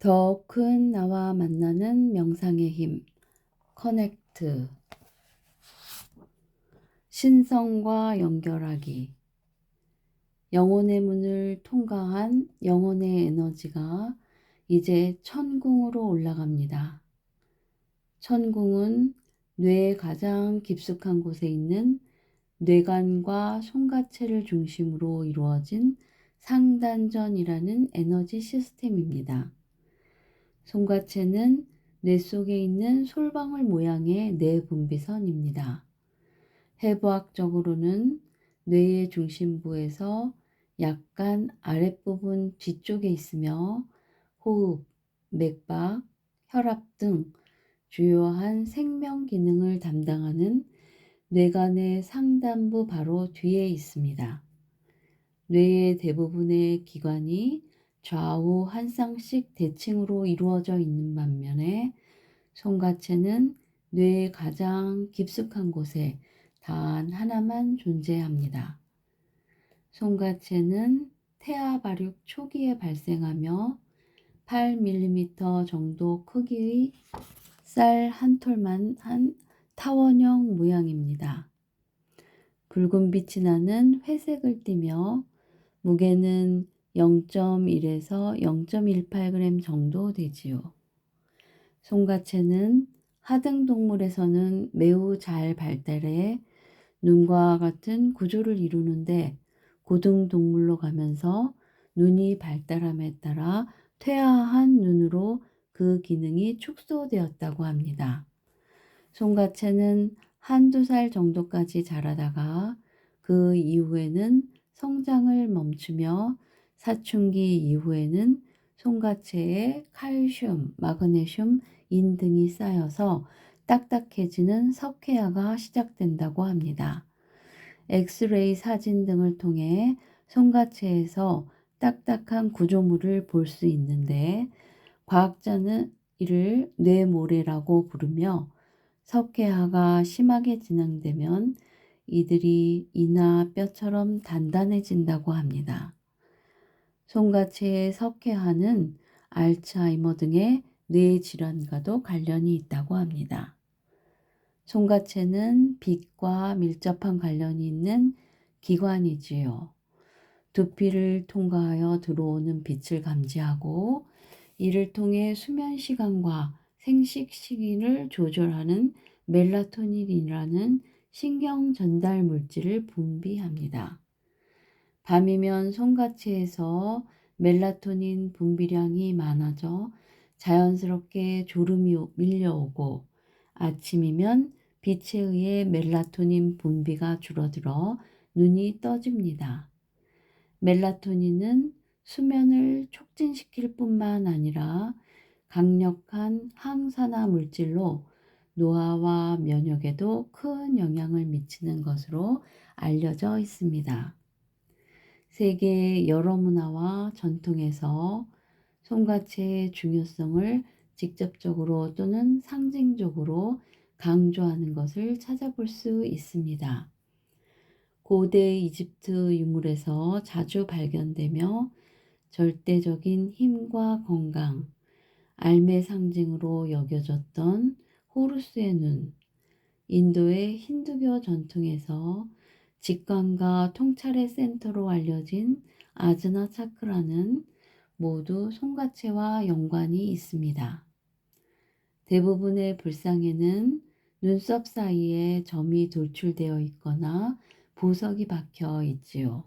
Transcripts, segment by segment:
더 큰 나와 만나는 명상의 힘, 커넥트. 신성과 연결하기. 영혼의 문을 통과한 영혼의 에너지가 이제 천궁으로 올라갑니다. 천궁은 뇌의 가장 깊숙한 곳에 있는 뇌관과 송가체를 중심으로 이루어진 상단전이라는 에너지 시스템입니다. 송가체는 뇌 속에 있는 솔방울 모양의 뇌분비선입니다. 해부학적으로는 뇌의 중심부에서 약간 아랫부분 뒤쪽에 있으며 호흡, 맥박, 혈압 등 주요한 생명 기능을 담당하는 뇌관의 상단부 바로 뒤에 있습니다. 뇌의 대부분의 기관이 좌우 한 쌍씩 대칭으로 이루어져 있는 반면에 송가체는 뇌의 가장 깊숙한 곳에 단 하나만 존재합니다. 송가체는 태아 발육 초기에 발생하며 8mm 정도 크기의 쌀 한 톨만 한 타원형 모양입니다. 붉은 빛이 나는 회색을 띠며 무게는 0.1에서 0.18g 정도 되지요. 송가체는 하등동물에서는 매우 잘 발달해 눈과 같은 구조를 이루는데 고등동물로 가면서 눈이 발달함에 따라 퇴화한 눈으로 그 기능이 축소되었다고 합니다. 송가체는 한두 살 정도까지 자라다가 그 이후에는 성장을 멈추며 사춘기 이후에는 송가체에 칼슘, 마그네슘, 인 등이 쌓여서 딱딱해지는 석회화가 시작된다고 합니다. 엑스레이 사진 등을 통해 송가체에서 딱딱한 구조물을 볼 수 있는데 과학자는 이를 뇌모래라고 부르며 석회화가 심하게 진행되면 이들이 이나 뼈처럼 단단해진다고 합니다. 송가체의 석회화는 알츠하이머 등의 뇌 질환과도 관련이 있다고 합니다. 송가체는 빛과 밀접한 관련이 있는 기관이지요. 두피를 통과하여 들어오는 빛을 감지하고 이를 통해 수면 시간과 생식 시기를 조절하는 멜라토닌이라는 신경 전달 물질을 분비합니다. 밤이면 송가체에서 멜라토닌 분비량이 많아져 자연스럽게 졸음이 밀려오고 아침이면 빛에 의해 멜라토닌 분비가 줄어들어 눈이 떠집니다. 멜라토닌은 수면을 촉진시킬 뿐만 아니라 강력한 항산화 물질로 노화와 면역에도 큰 영향을 미치는 것으로 알려져 있습니다. 세계의 여러 문화와 전통에서 송가체의 중요성을 직접적으로 또는 상징적으로 강조하는 것을 찾아볼 수 있습니다. 고대 이집트 유물에서 자주 발견되며 절대적인 힘과 건강, 삶의 상징으로 여겨졌던 호루스의 눈, 인도의 힌두교 전통에서 직관과 통찰의 센터로 알려진 아즈나 차크라는 모두 송가체와 연관이 있습니다. 대부분의 불상에는 눈썹 사이에 점이 돌출되어 있거나 보석이 박혀 있지요.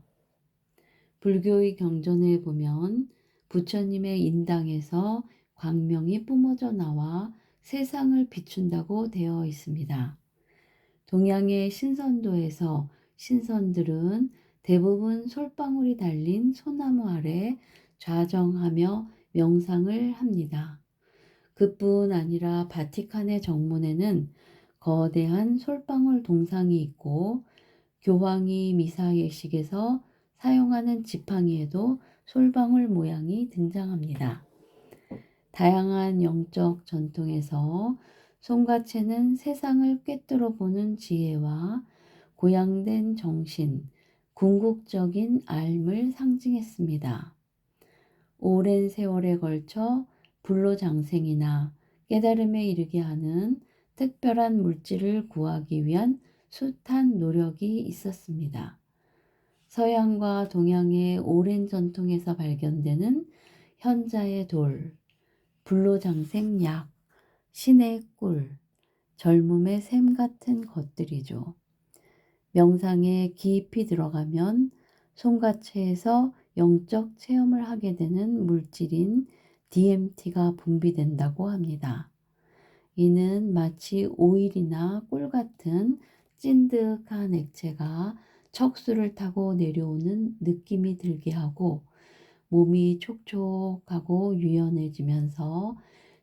불교의 경전에 보면 부처님의 인당에서 광명이 뿜어져 나와 세상을 비춘다고 되어 있습니다. 동양의 신선도에서 신선들은 대부분 솔방울이 달린 소나무 아래 좌정하며 명상을 합니다. 그뿐 아니라 바티칸의 정문에는 거대한 솔방울 동상이 있고 교황이 미사 예식에서 사용하는 지팡이에도 솔방울 모양이 등장합니다. 다양한 영적 전통에서 송가체는 세상을 꿰뚫어 보는 지혜와 고양된 정신, 궁극적인 삶을 상징했습니다. 오랜 세월에 걸쳐 불로장생이나 깨달음에 이르게 하는 특별한 물질을 구하기 위한 숱한 노력이 있었습니다. 서양과 동양의 오랜 전통에서 발견되는 현자의 돌, 불로장생약, 신의 꿀, 젊음의 샘 같은 것들이죠. 명상에 깊이 들어가면 송가체에서 영적 체험을 하게 되는 물질인 DMT가 분비된다고 합니다. 이는 마치 오일이나 꿀 같은 찐득한 액체가 척수를 타고 내려오는 느낌이 들게 하고 몸이 촉촉하고 유연해지면서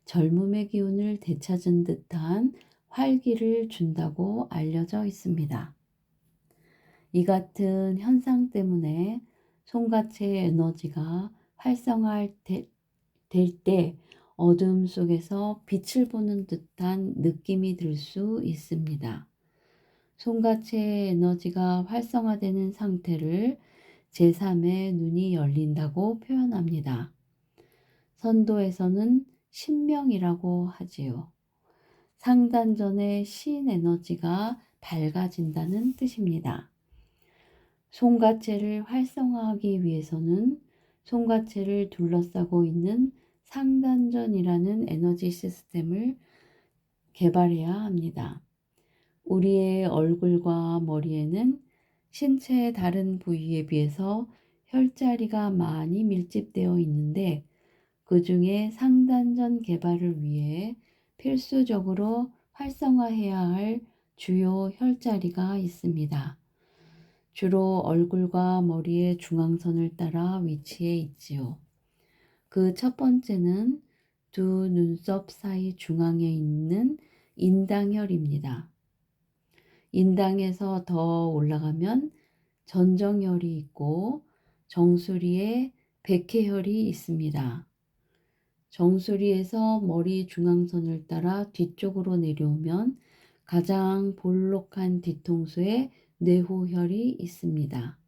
젊음의 기운을 되찾은 듯한 활기를 준다고 알려져 있습니다. 이 같은 현상 때문에 송가체의 에너지가 활성화될 때 어둠 속에서 빛을 보는 듯한 느낌이 들 수 있습니다. 송가체의 에너지가 활성화되는 상태를 제3의 눈이 열린다고 표현합니다. 선도에서는 신명이라고 하지요. 상단전의 신 에너지가 밝아진다는 뜻입니다. 송가체를 활성화하기 위해서는 송가체를 둘러싸고 있는 상단전이라는 에너지 시스템을 개발해야 합니다. 우리의 얼굴과 머리에는 신체의 다른 부위에 비해서 혈자리가 많이 밀집되어 있는데 그 중에 상단전 개발을 위해 필수적으로 활성화해야 할 주요 혈자리가 있습니다. 주로 얼굴과 머리의 중앙선을 따라 위치해 있지요. 그 첫 번째는 두 눈썹 사이 중앙에 있는 인당혈입니다. 인당에서 더 올라가면 전정혈이 있고 정수리에 백회혈이 있습니다. 정수리에서 머리 중앙선을 따라 뒤쪽으로 내려오면 가장 볼록한 뒤통수에 뇌호혈이 있습니다.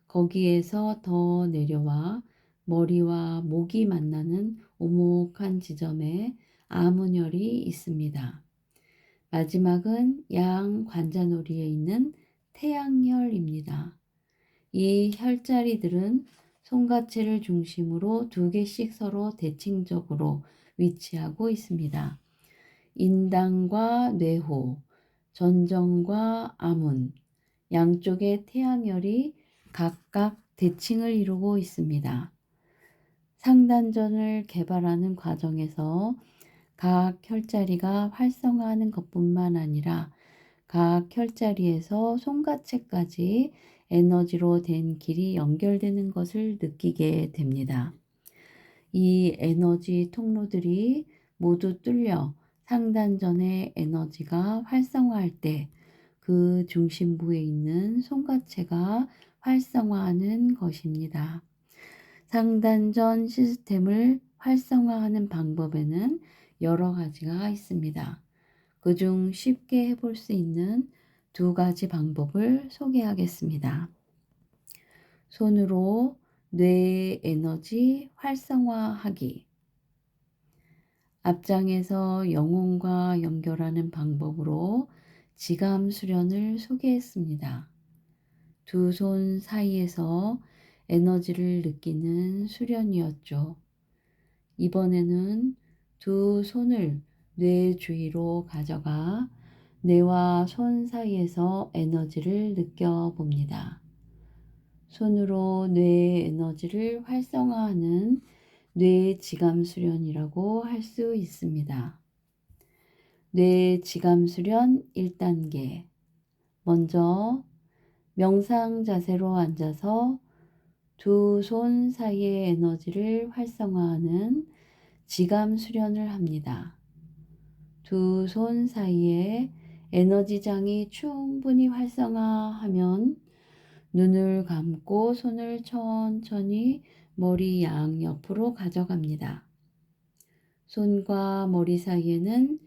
거기에서 더 내려와 머리와 목이 만나는 오목한 지점에 아문혈이 있습니다. 마지막은 양 관자놀이에 있는 태양혈입니다. 이 혈자리들은 송가체를 중심으로 두 개씩 서로 대칭적으로 위치하고 있습니다. 인당과 뇌호, 전정과 아문, 양쪽의 태양혈이 각각 대칭을 이루고 있습니다. 상단전을 개발하는 과정에서 각 혈자리가 활성화하는 것뿐만 아니라 각 혈자리에서 송가체까지 에너지로 된 길이 연결되는 것을 느끼게 됩니다. 이 에너지 통로들이 모두 뚫려 상단전의 에너지가 활성화할 때 그 중심부에 있는 송가체가 활성화하는 것입니다. 상단전 시스템을 활성화하는 방법에는 여러 가지가 있습니다. 그중 쉽게 해볼 수 있는 두 가지 방법을 소개하겠습니다. 손으로 뇌의 에너지 활성화하기. 앞장에서 영혼과 연결하는 방법으로 지감 수련을 소개했습니다. 두 손 사이에서 에너지를 느끼는 수련이었죠. 이번에는 두 손을 뇌 주위로 가져가 뇌와 손 사이에서 에너지를 느껴봅니다. 손으로 뇌의 에너지를 활성화하는 뇌 지감 수련이라고 할 수 있습니다. 뇌 지감 수련 1단계. 먼저 명상 자세로 앉아서 두 손 사이의 에너지를 활성화하는 지감 수련을 합니다. 두 손 사이에 에너지장이 충분히 활성화하면 눈을 감고 손을 천천히 머리 양옆으로 가져갑니다. 손과 머리 사이에는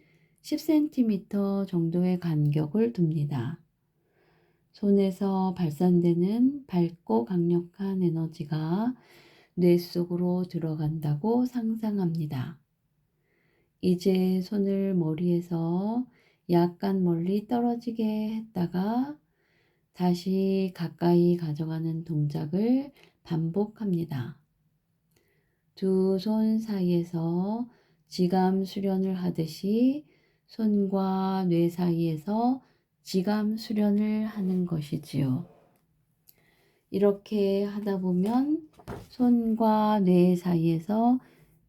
10cm 정도의 간격을 둡니다. 손에서 발산되는 밝고 강력한 에너지가 뇌 속으로 들어간다고 상상합니다. 이제 손을 머리에서 약간 멀리 떨어지게 했다가 다시 가까이 가져가는 동작을 반복합니다. 두 손 사이에서 지감 수련을 하듯이 손과 뇌 사이에서 지감 수련을 하는 것이지요. 이렇게 하다 보면 손과 뇌 사이에서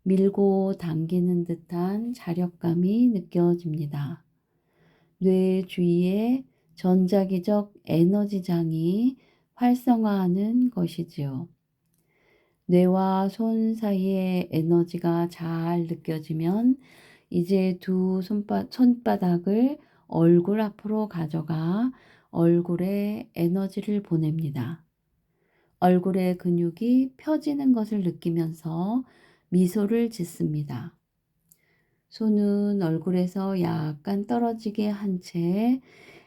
밀고 당기는 듯한 자력감이 느껴집니다. 뇌 주위에 전자기적 에너지장이 활성화하는 것이지요. 뇌와 손 사이의 에너지가 잘 느껴지면 이제 두 손바닥을 얼굴 앞으로 가져가 얼굴에 에너지를 보냅니다. 얼굴의 근육이 펴지는 것을 느끼면서 미소를 짓습니다. 손은 얼굴에서 약간 떨어지게 한 채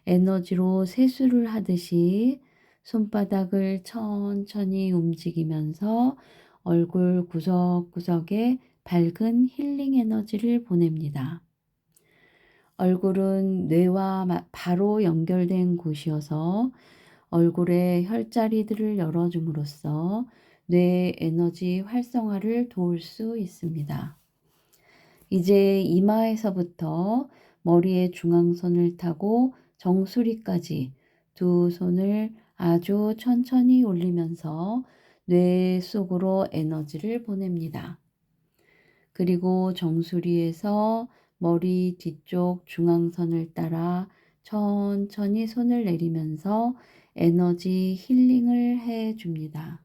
에너지로 세수를 하듯이 손바닥을 천천히 움직이면서 얼굴 구석구석에 밝은 힐링 에너지를 보냅니다. 얼굴은 뇌와 바로 연결된 곳이어서 얼굴의 혈자리들을 열어줌으로써 뇌 에너지 활성화를 도울 수 있습니다. 이제 이마에서부터 머리의 중앙선을 타고 정수리까지 두 손을 아주 천천히 올리면서 뇌 속으로 에너지를 보냅니다. 그리고 정수리에서 머리 뒤쪽 중앙선을 따라 천천히 손을 내리면서 에너지 힐링을 해 줍니다.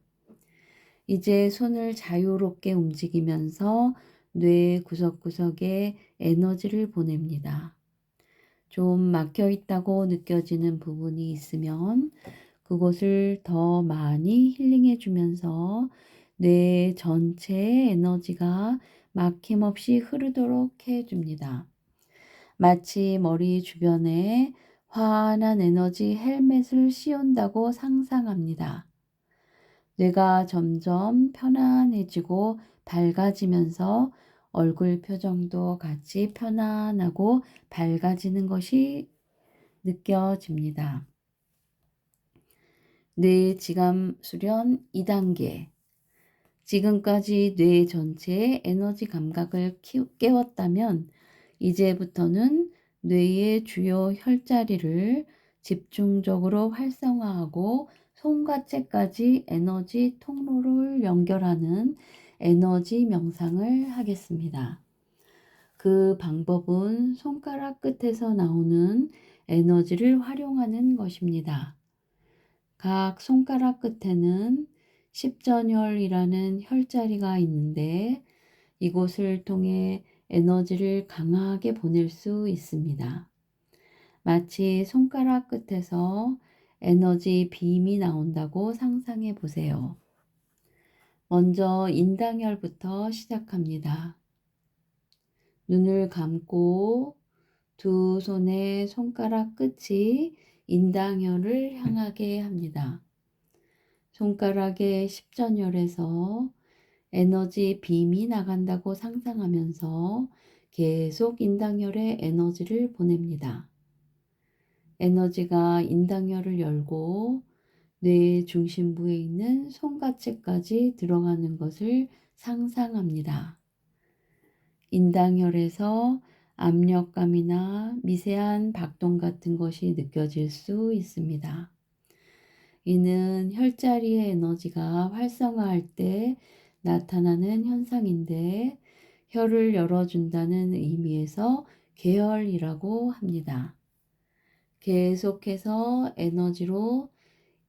이제 손을 자유롭게 움직이면서 뇌 구석구석에 에너지를 보냅니다. 좀 막혀 있다고 느껴지는 부분이 있으면 그곳을 더 많이 힐링해 주면서 뇌 전체의 에너지가 막힘없이 흐르도록 해 줍니다. 마치 머리 주변에 환한 에너지 헬멧을 씌운다고 상상합니다. 뇌가 점점 편안해지고 밝아지면서 얼굴 표정도 같이 편안하고 밝아지는 것이 느껴집니다. 뇌 지감 수련 2단계. 지금까지 뇌 전체의 에너지 감각을 깨웠다면 이제부터는 뇌의 주요 혈자리를 집중적으로 활성화하고 손과 채까지 에너지 통로를 연결하는 에너지 명상을 하겠습니다. 그 방법은 손가락 끝에서 나오는 에너지를 활용하는 것입니다. 각 손가락 끝에는 십전혈이라는 혈자리가 있는데 이곳을 통해 에너지를 강하게 보낼 수 있습니다. 마치 손가락 끝에서 에너지 빔이 나온다고 상상해 보세요. 먼저 인당혈부터 시작합니다. 눈을 감고 두 손의 손가락 끝이 인당혈을 향하게 합니다. 손가락의 십전혈에서 에너지 빔이 나간다고 상상하면서 계속 인당혈에 에너지를 보냅니다. 에너지가 인당혈을 열고 뇌 중심부에 있는 손과채까지 들어가는 것을 상상합니다. 인당혈에서 압력감이나 미세한 박동 같은 것이 느껴질 수 있습니다. 이는 혈자리의 에너지가 활성화할 때 나타나는 현상인데 혈을 열어준다는 의미에서 계혈이라고 합니다. 계속해서 에너지로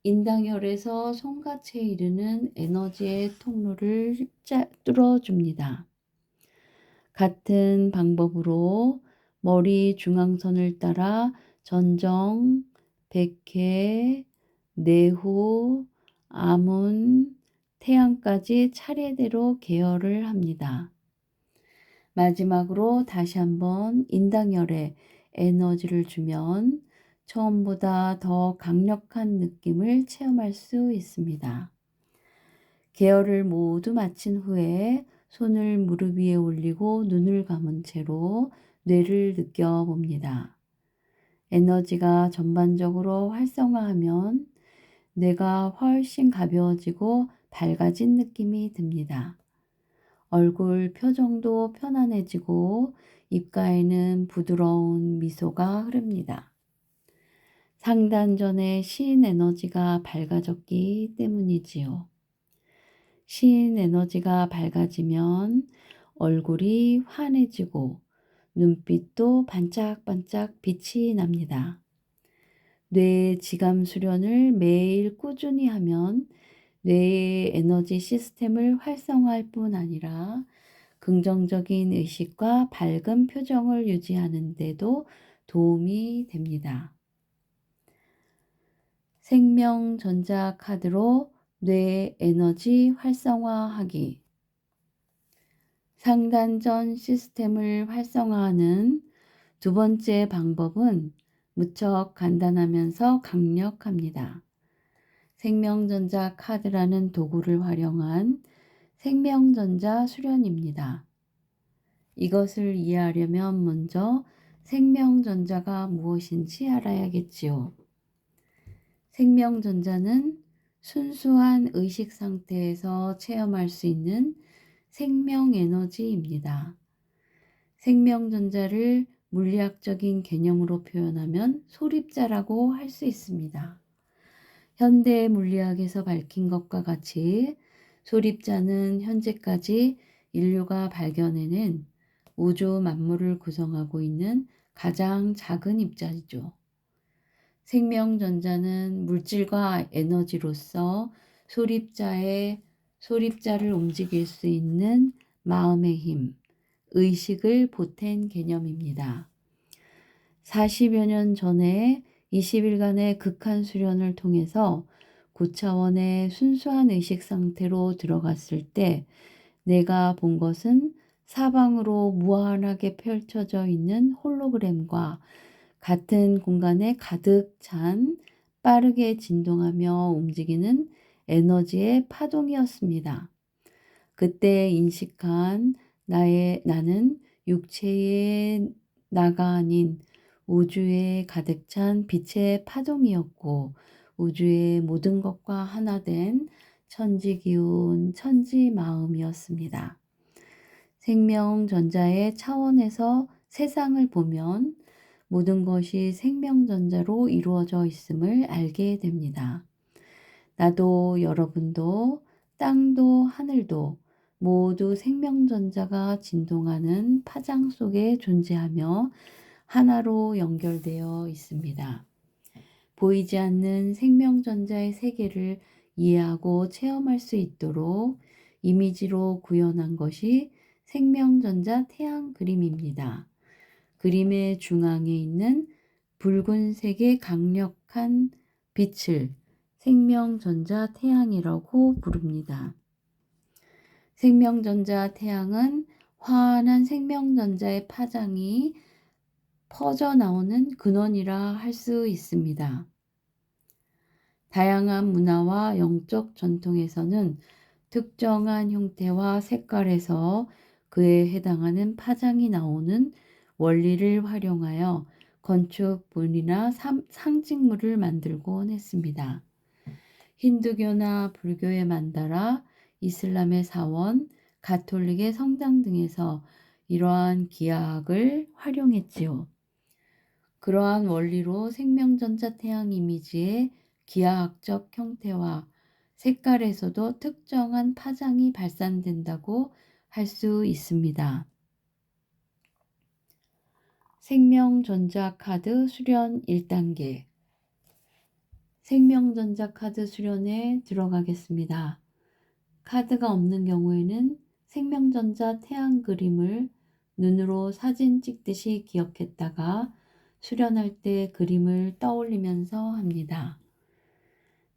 인당혈에서 손과체에 이르는 에너지의 통로를 뚫어줍니다. 같은 방법으로 머리 중앙선을 따라 전정, 백회, 내후, 아문, 태양까지 차례대로 계열을 합니다. 마지막으로 다시 한번 인당혈에 에너지를 주면 처음보다 더 강력한 느낌을 체험할 수 있습니다. 계열을 모두 마친 후에 손을 무릎 위에 올리고 눈을 감은 채로 뇌를 느껴봅니다. 에너지가 전반적으로 활성화하면 뇌가 훨씬 가벼워지고 밝아진 느낌이 듭니다. 얼굴 표정도 편안해지고 입가에는 부드러운 미소가 흐릅니다. 상단 전에 신 에너지가 밝아졌기 때문이지요. 신 에너지가 밝아지면 얼굴이 환해지고 눈빛도 반짝반짝 빛이 납니다. 뇌 지감 수련을 매일 꾸준히 하면 뇌의 에너지 시스템을 활성화할 뿐 아니라 긍정적인 의식과 밝은 표정을 유지하는 데도 도움이 됩니다. 생명전자 카드로 뇌 에너지 활성화하기. 상단전 시스템을 활성화하는 두 번째 방법은 무척 간단하면서 강력합니다. 생명전자 카드라는 도구를 활용한 생명전자 수련입니다. 이것을 이해하려면 먼저 생명전자가 무엇인지 알아야겠지요. 생명전자는 순수한 의식 상태에서 체험할 수 있는 생명에너지입니다. 생명전자를 물리학적인 개념으로 표현하면 소립자라고 할 수 있습니다. 현대 물리학에서 밝힌 것과 같이 소립자는 현재까지 인류가 발견해낸 우주 만물을 구성하고 있는 가장 작은 입자이죠. 생명전자는 물질과 에너지로서 소립자를 움직일 수 있는 마음의 힘, 의식을 보탠 개념입니다. 40여 년 전에 20일간의 극한 수련을 통해서 고차원의 순수한 의식 상태로 들어갔을 때 내가 본 것은 사방으로 무한하게 펼쳐져 있는 홀로그램과 같은 공간에 가득 찬 빠르게 진동하며 움직이는 에너지의 파동이었습니다. 그때 인식한 나는 육체의 나가 아닌 우주에 가득 찬 빛의 파동이었고 우주의 모든 것과 하나 된 천지기운, 천지마음이었습니다. 생명전자의 차원에서 세상을 보면 모든 것이 생명전자로 이루어져 있음을 알게 됩니다. 나도 여러분도 땅도 하늘도 모두 생명전자가 진동하는 파장 속에 존재하며 하나로 연결되어 있습니다. 보이지 않는 생명전자의 세계를 이해하고 체험할 수 있도록 이미지로 구현한 것이 생명전자 태양 그림입니다. 그림의 중앙에 있는 붉은색의 강력한 빛을 생명전자 태양이라고 부릅니다. 생명전자 태양은 환한 생명전자의 파장이 퍼져나오는 근원이라 할 수 있습니다. 다양한 문화와 영적 전통에서는 특정한 형태와 색깔에서 그에 해당하는 파장이 나오는 원리를 활용하여 건축물이나 상징물을 만들곤 했습니다. 힌두교나 불교의 만다라, 이슬람의 사원, 가톨릭의 성당 등에서 이러한 기하학을 활용했지요. 그러한 원리로 생명전자 태양 이미지의 기하학적 형태와 색깔에서도 특정한 파장이 발산된다고 할 수 있습니다. 생명전자 카드 수련 1단계. 생명전자 카드 수련에 들어가겠습니다. 카드가 없는 경우에는 생명전자 태양 그림을 눈으로 사진 찍듯이 기억했다가 수련할 때 그림을 떠올리면서 합니다.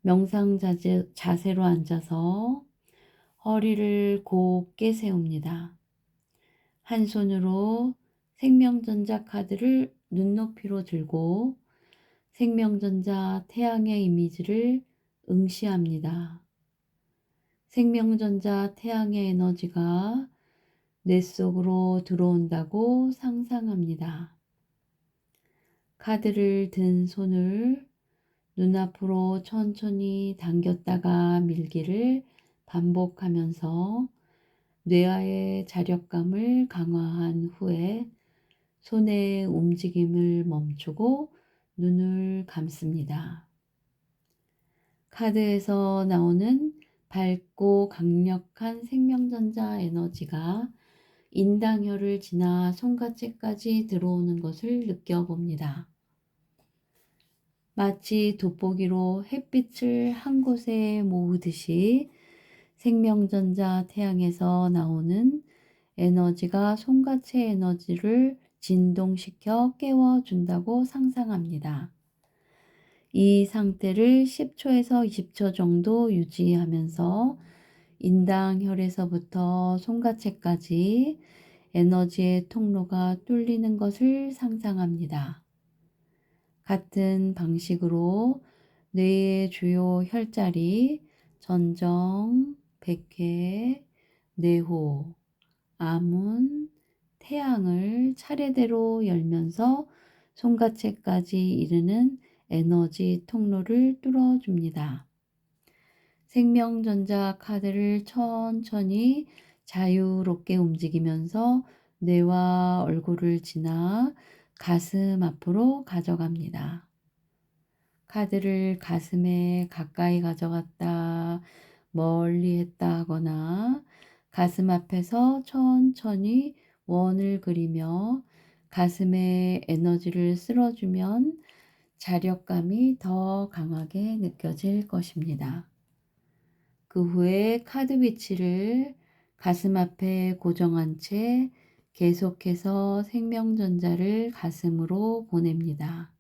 명상 자세로 앉아서 허리를 곧게 세웁니다. 한 손으로 생명전자 카드를 눈높이로 들고 생명전자 태양의 이미지를 응시합니다. 생명전자 태양의 에너지가 뇌 속으로 들어온다고 상상합니다. 카드를 든 손을 눈앞으로 천천히 당겼다가 밀기를 반복하면서 뇌와의 자력감을 강화한 후에 손의 움직임을 멈추고 눈을 감습니다. 카드에서 나오는 밝고 강력한 생명전자 에너지가 인당혈을 지나 손가락까지 들어오는 것을 느껴봅니다. 마치 돋보기로 햇빛을 한 곳에 모으듯이 생명전자 태양에서 나오는 에너지가 손가체 에너지를 진동시켜 깨워준다고 상상합니다. 이 상태를 10초에서 20초 정도 유지하면서 인당혈에서부터 손가체까지 에너지의 통로가 뚫리는 것을 상상합니다. 같은 방식으로 뇌의 주요 혈자리, 전정, 백회, 뇌호, 아문, 태양을 차례대로 열면서 손가체까지 이르는 에너지 통로를 뚫어줍니다. 생명전자 카드를 천천히 자유롭게 움직이면서 뇌와 얼굴을 지나 가슴 앞으로 가져갑니다. 카드를 가슴에 가까이 가져갔다, 멀리 했다 하거나 가슴 앞에서 천천히 원을 그리며 가슴에 에너지를 쓸어주면 자력감이 더 강하게 느껴질 것입니다. 그 후에 카드 위치를 가슴 앞에 고정한 채 계속해서 생명전자를 가슴으로 보냅니다.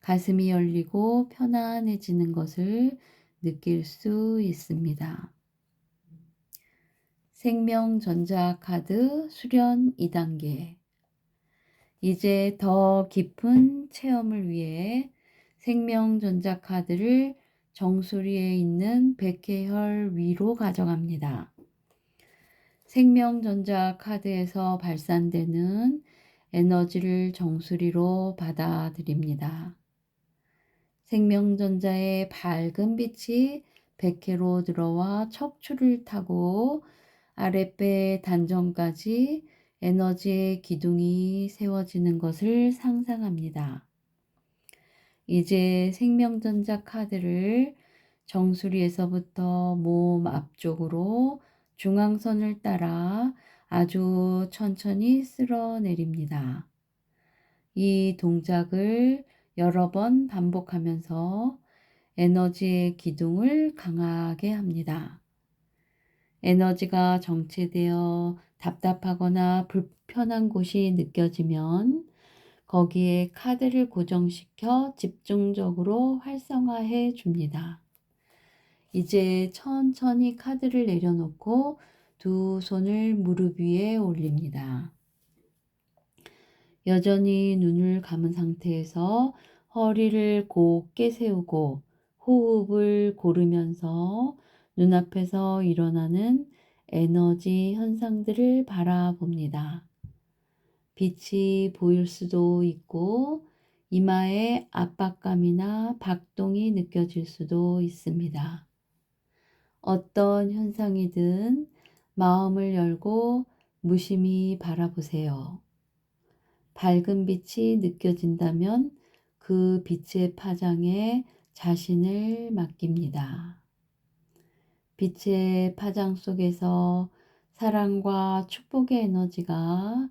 가슴이 열리고 편안해지는 것을 느낄 수 있습니다. 생명전자 카드 수련 2단계. 이제 더 깊은 체험을 위해 생명전자 카드를 정수리에 있는 백회혈 위로 가져갑니다. 생명전자 카드에서 발산되는 에너지를 정수리로 받아들입니다. 생명전자의 밝은 빛이 백회로 들어와 척추를 타고 아랫배 단전까지 에너지의 기둥이 세워지는 것을 상상합니다. 이제 생명전자 카드를 정수리에서부터 몸 앞쪽으로 중앙선을 따라 아주 천천히 쓸어내립니다. 이 동작을 여러 번 반복하면서 에너지의 기둥을 강하게 합니다. 에너지가 정체되어 답답하거나 불편한 곳이 느껴지면 거기에 카드를 고정시켜 집중적으로 활성화해 줍니다. 이제 천천히 카드를 내려놓고 두 손을 무릎 위에 올립니다. 여전히 눈을 감은 상태에서 허리를 곧게 세우고 호흡을 고르면서 눈앞에서 일어나는 에너지 현상들을 바라봅니다. 빛이 보일 수도 있고 이마에 압박감이나 박동이 느껴질 수도 있습니다. 어떤 현상이든 마음을 열고 무심히 바라보세요. 밝은 빛이 느껴진다면 그 빛의 파장에 자신을 맡깁니다. 빛의 파장 속에서 사랑과 축복의 에너지가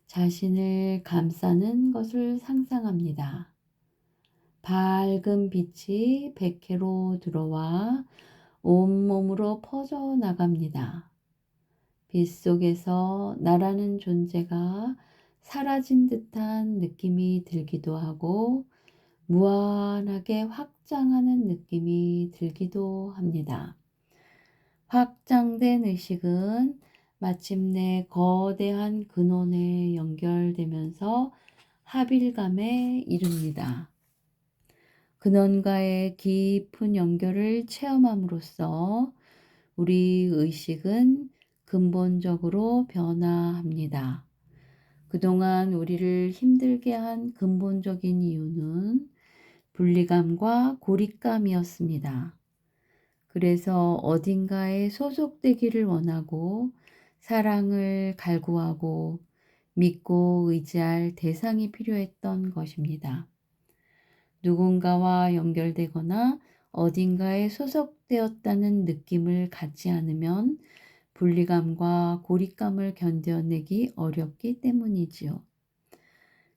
자신을 감싸는 것을 상상합니다. 밝은 빛이 백회로 들어와 온몸으로 퍼져나갑니다. 빛 속에서 나라는 존재가 사라진 듯한 느낌이 들기도 하고 무한하게 확장하는 느낌이 들기도 합니다. 확장된 의식은 마침내 거대한 근원에 연결되면서 합일감에 이릅니다. 근원과의 깊은 연결을 체험함으로써 우리 의식은 근본적으로 변화합니다. 그동안 우리를 힘들게 한 근본적인 이유는 분리감과 고립감이었습니다. 그래서 어딘가에 소속되기를 원하고 사랑을 갈구하고 믿고 의지할 대상이 필요했던 것입니다. 누군가와 연결되거나 어딘가에 소속되었다는 느낌을 갖지 않으면 분리감과 고립감을 견뎌내기 어렵기 때문이지요.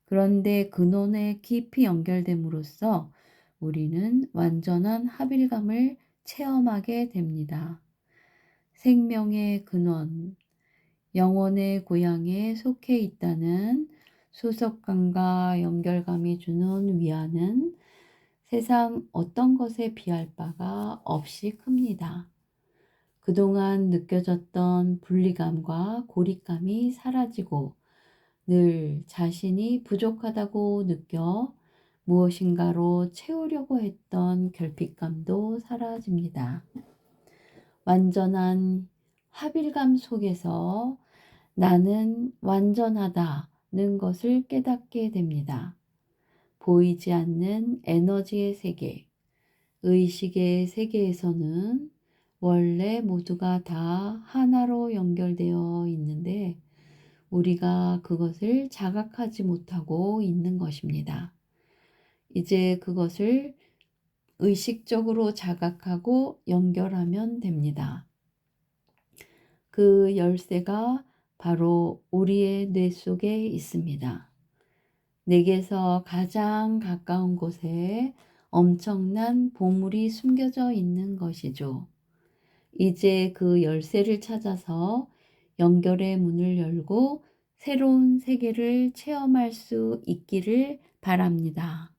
그런데 근원에 깊이 연결됨으로써 우리는 완전한 합일감을 체험하게 됩니다. 생명의 근원, 영혼의 고향에 속해 있다는 소속감과 연결감이 주는 위안은 세상 어떤 것에 비할 바가 없이 큽니다. 그동안 느껴졌던 분리감과 고립감이 사라지고 늘 자신이 부족하다고 느껴 무엇인가로 채우려고 했던 결핍감도 사라집니다. 완전한 합일감 속에서 나는 완전하다는 것을 깨닫게 됩니다. 보이지 않는 에너지의 세계, 의식의 세계에서는 원래 모두가 다 하나로 연결되어 있는데 우리가 그것을 자각하지 못하고 있는 것입니다. 이제 그것을 의식적으로 자각하고 연결하면 됩니다. 그 열쇠가 바로 우리의 뇌 속에 있습니다. 내게서 가장 가까운 곳에 엄청난 보물이 숨겨져 있는 것이죠. 이제 그 열쇠를 찾아서 연결의 문을 열고 새로운 세계를 체험할 수 있기를 바랍니다.